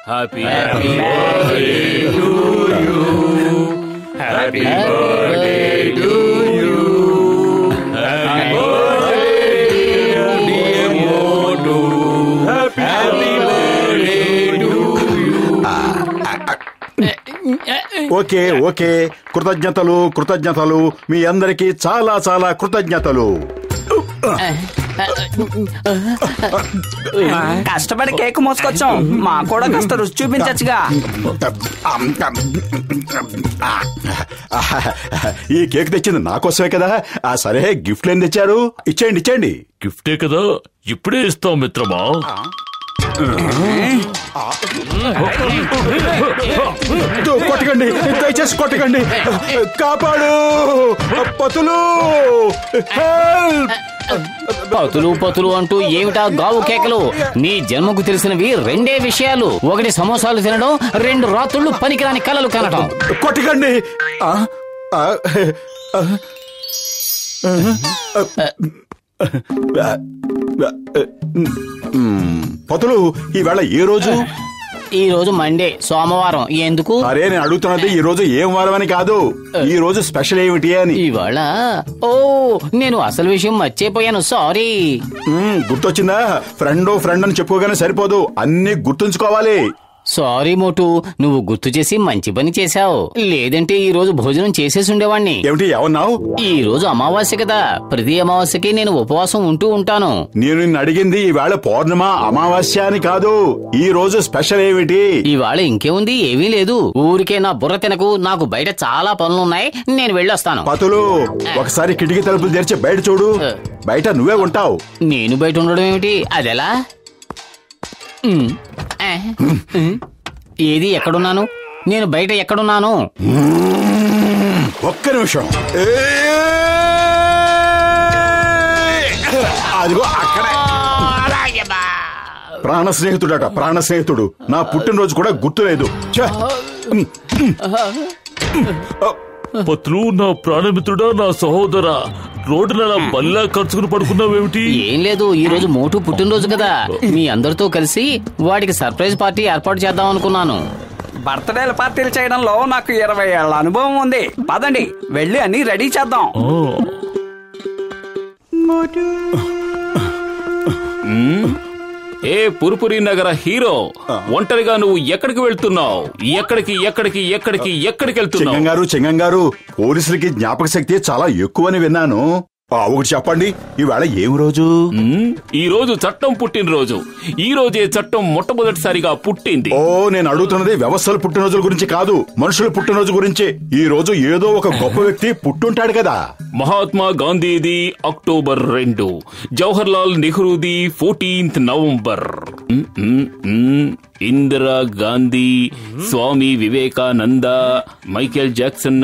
Happy birthday to you, happy birthday to you, happy birthday dear Motu, happy birthday to you. Okay okay, కృతజ్ఞతలు కృతజ్ఞతలు, మీ అందరికీ చాలా చాలా కృతజ్ఞతలు. కష్టపడి కేక్ మోసుకొచ్చాం, మా కూడా కాస్త రుచి చూపించచ్చుగా. ఈ కేక్ తెచ్చింది నాకోసమే కదా. సరే, గిఫ్ట్లు ఏం తెచ్చారు? ఇచ్చేయండి ఇచ్చేయండి. గిఫ్టే కదా, ఇప్పుడే ఇస్తాం మిత్రమా. కొట్టకండి, దయచేసి కొట్టకండి. కాపాడు పతులు. పతులు పతులు అంటూ ఏమిటా గావు కేకలు? నీ జన్మకు తెలిసినవి రెండే విషయాలు. ఒకటి సమోసాలు తినడం, 2 రాత్రుళ్ళు పనికిరాని కలలు కనడం. కొట్టకండి. పతులు, ఈవేళ ఏ రోజు? ఈ రోజు మండే, సోమవారం. ఎందుకు? అరే, నేను అడుగుతున్నది ఈ రోజు ఏం వారం అని కాదు, ఈ రోజు స్పెషల్ ఏమిటి అని. ఇవాళ ఓ, నేను అసలు విషయం మర్చిపోయాను, సారీ. గుర్తొచ్చిందా? ఫ్రెండ్ అని చెప్పుకోగానే సరిపోదు, అన్ని గుర్తుంచుకోవాలి. సారీ మోటు, నువ్వు గుర్తు చేసి మంచి పని చేశావు. లేదంటే ఈ రోజు భోజనం చేసేసి ఉండేవాణ్ణి. ఏమిటి ఏమన్నావు? ఈ రోజు అమావాస్య కదా, ప్రతి అమావాస్యకి నేను ఉపవాసం ఉంటూ ఉంటాను. నేను నిన్ను అడిగింది ఈవేళ పౌర్ణమ అమావాస్య అని కాదు, ఈ రోజు స్పెషల్ ఏమిటి? ఇవాళ ఇంకేముంది, ఏమీ లేదు. ఊరికే నా బుర్ర తినకు, నాకు బయట చాలా పనులున్నాయి, నేను వెళ్ళొస్తాను. పతులు, ఒకసారి కిటికీ తలుపులు తెరిచి బయట చూడు. బయట నువ్వే ఉంటావు. నేను బయట ఉండడం ఏమిటి? అదెలా? ఏది, ఎక్కడున్నాను నేను? బయట ఎక్కడున్నాను? ఒక్క నిమిషం. అదిగో అక్కడే. ప్రాణ స్నేహితుడట, ప్రాణ స్నేహితుడు. నా పుట్టినరోజు కూడా గుర్తులేదు. పత్రు, నా ప్రాణమిత్రుడా, నా సహోదరా, రోడ్డున బల్లా ఖర్చుకుని పడుకున్నావేమిటి? ఏం లేదు, ఈ రోజు మోటు పుట్టినరోజు కదా, మీ అందరితో కలిసి వాడికి సర్ప్రైజ్ పార్టీ ఏర్పాటు చేద్దాం అనుకున్నాను. బర్త్డేల పార్టీలు చేయడంలో నాకు 20 ఏళ్ల అనుభవం ఉంది. పదండి, వెళ్ళి అన్ని రెడీ చేద్దాం. ఏ పురుపురి నగర హీరో, ఒంటరిగా నువ్వు ఎక్కడికి వెళ్తున్నావు? ఎక్కడికి వెళ్తున్నావు? చెంగం గారు, పోలీసులకి జ్ఞాపక శక్తి చాలా ఎక్కువని విన్నాను. ఒకటి చెప్పండి, ఈవేళ ఏం రోజు? ఈ రోజు చట్టం పుట్టినరోజు. ఈ రోజే చట్టం మొట్టమొదటిసారిగా పుట్టింది. ఓ, నేను అడుగుతున్నది వ్యవస్థల పుట్టినరోజుల గురించి కాదు, మనుషుల పుట్టినరోజు గురించి. ఈ రోజు ఏదో ఒక గొప్ప వ్యక్తి పుట్టుంటాడు కదా. మహాత్మా గాంధీది అక్టోబర్ 2, జవహర్ లాల్ నెహ్రూది 14th November, Indira Gandhi, Swami Vivekananda, Michael Jackson.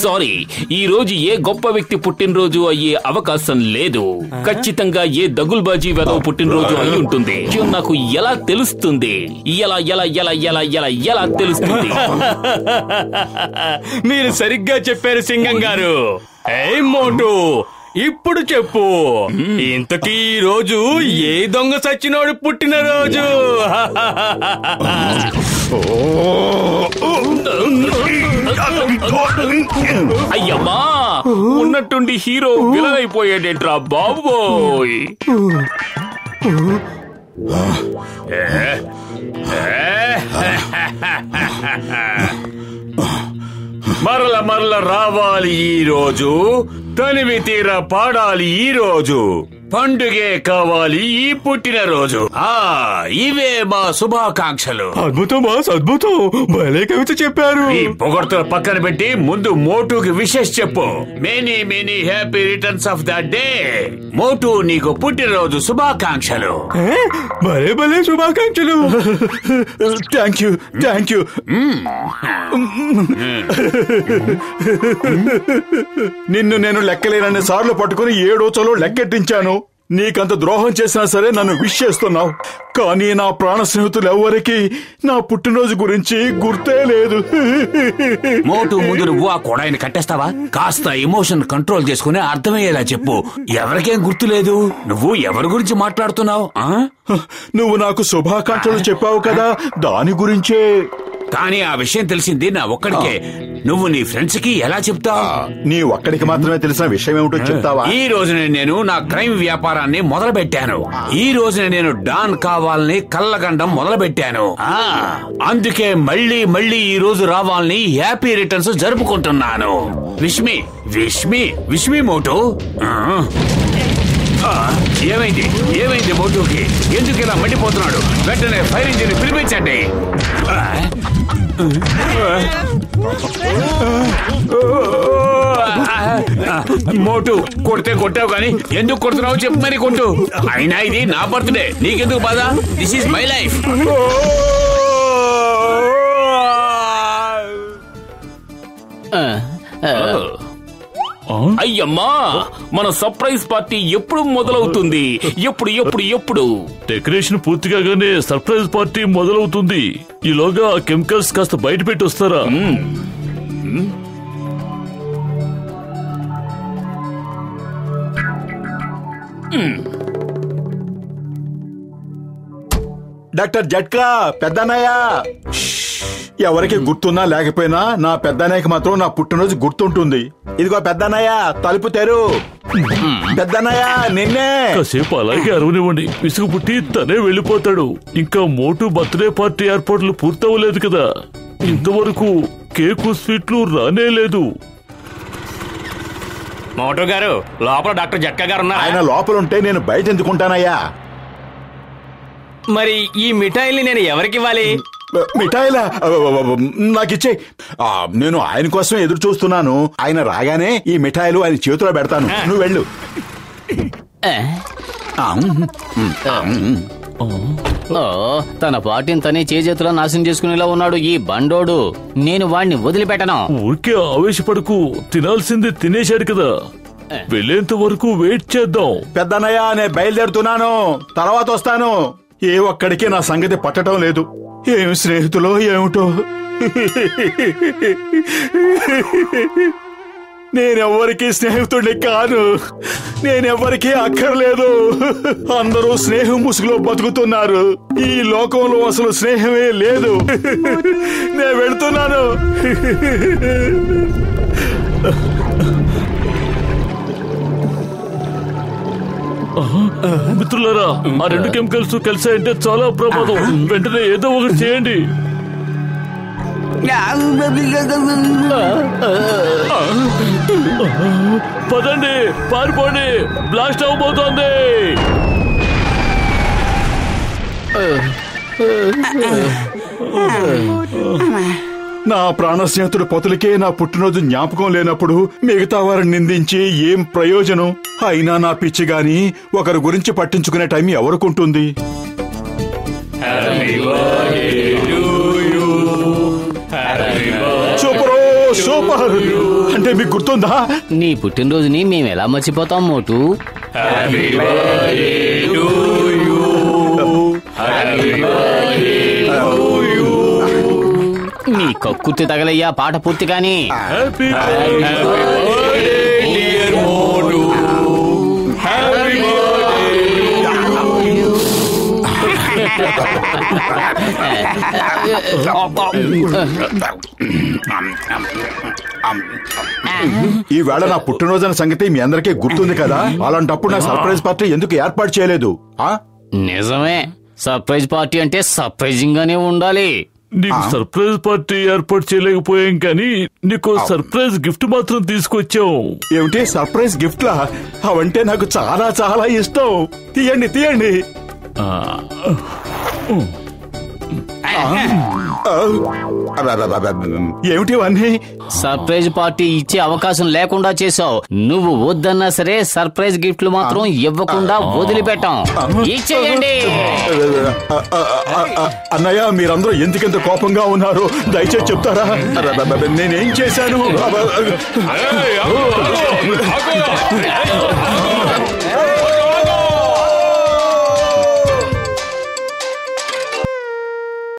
Sorry, ఈ రోజు ఏ గొప్ప వ్యక్తి పుట్టినరోజు అయ్యే అవకాశం లేదు. ఖచ్చితంగా ఏ దగుల్బాజీ వెదవ పుట్టినరోజు అయి ఉంటుంది. నాకు ఎలా తెలుస్తుంది? ఎలా తెలుస్తుంది? మీరు సరిగ్గా చెప్పారు సింగం గారు. ఏ మోటు, ఇప్పుడు చెప్పు, ఇంతకీ ఈ రోజు ఏ దొంగ సచ్చినోడు పుట్టినరోజు? అయ్యమ్మా, ఉన్నట్టుండి హీరో విలన్ అయిపోయాడేట్రా బాబోయ్. మరల రావాలి ఈ రోజు, తనివి తీర పాడాలి ఈ రోజు, పండుగే కావాలి ఈ పుట్టినరోజు. ఇవే మా శుభాకాంక్షలు. అద్భుతం, అద్భుతం, భలే కవిత చెప్పారు. ఈ పొగడ్తలు పక్కన పెట్టి ముందు మోటుకి విషెస్ చెప్పు. Many many happy returns of the day. Motu, నీకు పుట్టినరోజు శుభాకాంక్షలు. భలే భలే శుభాకాంక్షలు. Thank you. నిన్ను నేను లెక్కలేనన్ని సార్లు పట్టుకుని 7 రోజులు లెక్కెట్టించాను. నీకంత ద్రోహం చేసినా సరే నన్ను విష్ చేస్తున్నావు, కానీ నా ప్రాణ స్నేహితులు ఎవరికి నా పుట్టినరోజు గురించి గుర్తే లేదు. మోటు, ముందు నువ్వు ఆ కొడాయిని కట్టేస్తావా? కాస్త ఎమోషన్ కంట్రోల్ చేసుకుని అర్థమయ్యేలా చెప్పు. ఎవరికేం గుర్తులేదు. నువ్వు ఎవరి గురించి మాట్లాడుతున్నావు? నువ్వు నాకు శుభాకాంక్షలు చెప్పావు కదా, దాని గురించే. కానీ ఆ విషయం తెలిసింది నా ఒక్కడికే. నువ్వు నీ ఫ్రెండ్స్ కి ఎలా చెప్తావు? నీ ఒక్కడికి మాత్రమే తెలిసిన విషయం ఏమిటో చెప్తావా? ఈ రోజునే నేను నా క్రైమ్ వ్యాపారాన్ని మొదలు పెట్టాను. ఈ రోజునే నేను డాన్ కావాలని కళ్ళగండం మొదలు పెట్టాను. అందుకే మళ్ళీ మళ్ళీ ఈ రోజు రావాలని హ్యాపీ రిటర్న్స్ జరుపుకుంటున్నాను. విష్మి విష్మి విష్మి మోటు. ఏమైంది ఏమైంది మోటుకి? ఎందుకు ఇలా మండిపోతున్నాడు? వెంటనే ఫైర్ ఇంజిన్ పిలిపించండి. మోటు, కొడితే కొట్టావు కానీ ఎందుకు కొడుతున్నావు చెప్పు మరి కొట్టు. అయినా ఇది నా బర్త్డే, నీకెందుకు బాధ? This is my life. అయ్యమ్మా, మన సర్ప్రైజ్ పార్టీ ఎప్పుడు మొదలవుతుంది? ఎప్పుడు ఎప్పుడు ఎప్పుడు? డెకరేషన్ పూర్తి కాగానే సర్ప్రైజ్ పార్టీ మొదలవుతుంది. ఈలోగా కెమికల్స్ కాస్త బయట పెట్టి వస్తారా? డాక్టర్ జట్కా, పెద్దన్నయ్య. ఎవరికి గుర్తున్నా లేకపోయినా నా పెద్దన్నయ్యకి మాత్రం నా పుట్టినరోజు గుర్తుంటుంది. ఇదిగో పెద్దన్నయ్య, తలుపు తెరు. పెద్దన్నయ్య, నిన్నే. కాసేపు అలాగే అరవనివ్వండి, విసుగు పుట్టి తనే వెళ్ళిపోతాడు. ఇంకా మోటు బర్త్డే పార్టీ ఏర్పాట్లు పూర్తవలేదు కదా, ఇంతవరకు కేకు స్వీట్లు రానే లేదు. మోటు గారు, లోపల డాక్టర్ జట్కా గారు ఉన్నారు. ఆయన లోపలుంటే నేను బయట ఎందుకుంటానయ్యా? మరి ఈ మిఠాయిల్ని నేను ఎవరికి ఇవ్వాలి? మిఠాయిలా? నాకిచ్చే. నేను ఆయన కోసం ఎదురు చూస్తున్నాను. ఆయన రాగానే ఈ మిఠాయిలు ఆయన చేతిలో పెడతాను. నువ్వు వెళ్ళు. తన పార్టీని తనే చేతులా నాశనం చేసుకునేలా ఉన్నాడు ఈ బండోడు. నేను వాడిని వదిలిపెట్టను. ఊరికే ఆవేశపడకు, తినాల్సింది తినేశాడు కదా, వెళ్ళేంత వరకు వెయిట్ చేద్దాం. పెద్దన్నయ్య, నేను బయలుదేరుతున్నాను, తర్వాత వస్తాను. ఏ ఒక్కడికి నా సంగతి పట్టడం లేదు. ఏం స్నేహితులో ఏమిటో. నేనెవ్వరికీ స్నేహితుడిని కాను, నేనెవ్వరికీ అక్కర్లేదు. అందరూ స్నేహం ముసుగులో బతుకుతున్నారు. ఈ లోకంలో అసలు స్నేహమే లేదు. నేను వెళ్తున్నాను. మిత్రులారా, ఆ రెండు కెమికల్స్ కలిసాయంటే చాలా ప్రమాదం. వెంటనే ఏదో ఒకటి చేయండి. పదండి, పారిపోండి, బ్లాస్ట్ అవబోతోంది. నా ప్రాణ స్నేహితుడు పొతులకే నా పుట్టినరోజు జ్ఞాపకం లేనప్పుడు మిగతా వారిని నిందించి ఏం ప్రయోజనం? అయినా నా పిచ్చి గాని ఒకరి గురించి పట్టించుకునే టైం ఎవరికుంటుంది? Super super. అంటే మీకు గుర్తుందా? నీ పుట్టినరోజుని మేము ఎలా మర్చిపోతాం మోటు? నీ కక్కుర్తి తగలయ్యా పాట పూర్తి కానీ. ఈ వేళ నా పుట్టినరోజు అనే సంగతి మీ అందరికీ గుర్తుంది కదా. అలాంటప్పుడు నా సర్ప్రైజ్ పార్టీ ఎందుకు ఏర్పాటు చేయలేదు? నిజమే, సర్ప్రైజ్ పార్టీ అంటే సర్ప్రైజింగ్ గానే ఉండాలి. నీకు సర్ప్రైజ్ పార్టీ ఏర్పాటు చేయలేకపోయాం కానీ నీకు సర్ప్రైజ్ గిఫ్ట్ మాత్రం తీసుకొచ్చాం. ఏమిటి సర్ప్రైజ్ గిఫ్ట్లా? అవంటే నాకు చాలా చాలా ఇష్టం. తీయండి తీయండి. ఏమిటివన్నీ? సర్ప్రైజ్ పార్టీ ఇచ్చే అవకాశం లేకుండా చేసావు. నువ్వు వద్దన్నా సరే సర్ప్రైజ్ గిఫ్ట్లు మాత్రం ఇవ్వకుండా వదిలిపెట్టాం. ఇచ్చేయండి. అన్నయ్య, మీరందరూ ఎందుకంత కోపంగా ఉన్నారు? దయచేసి చెప్తారా? నేనేం చేశాను?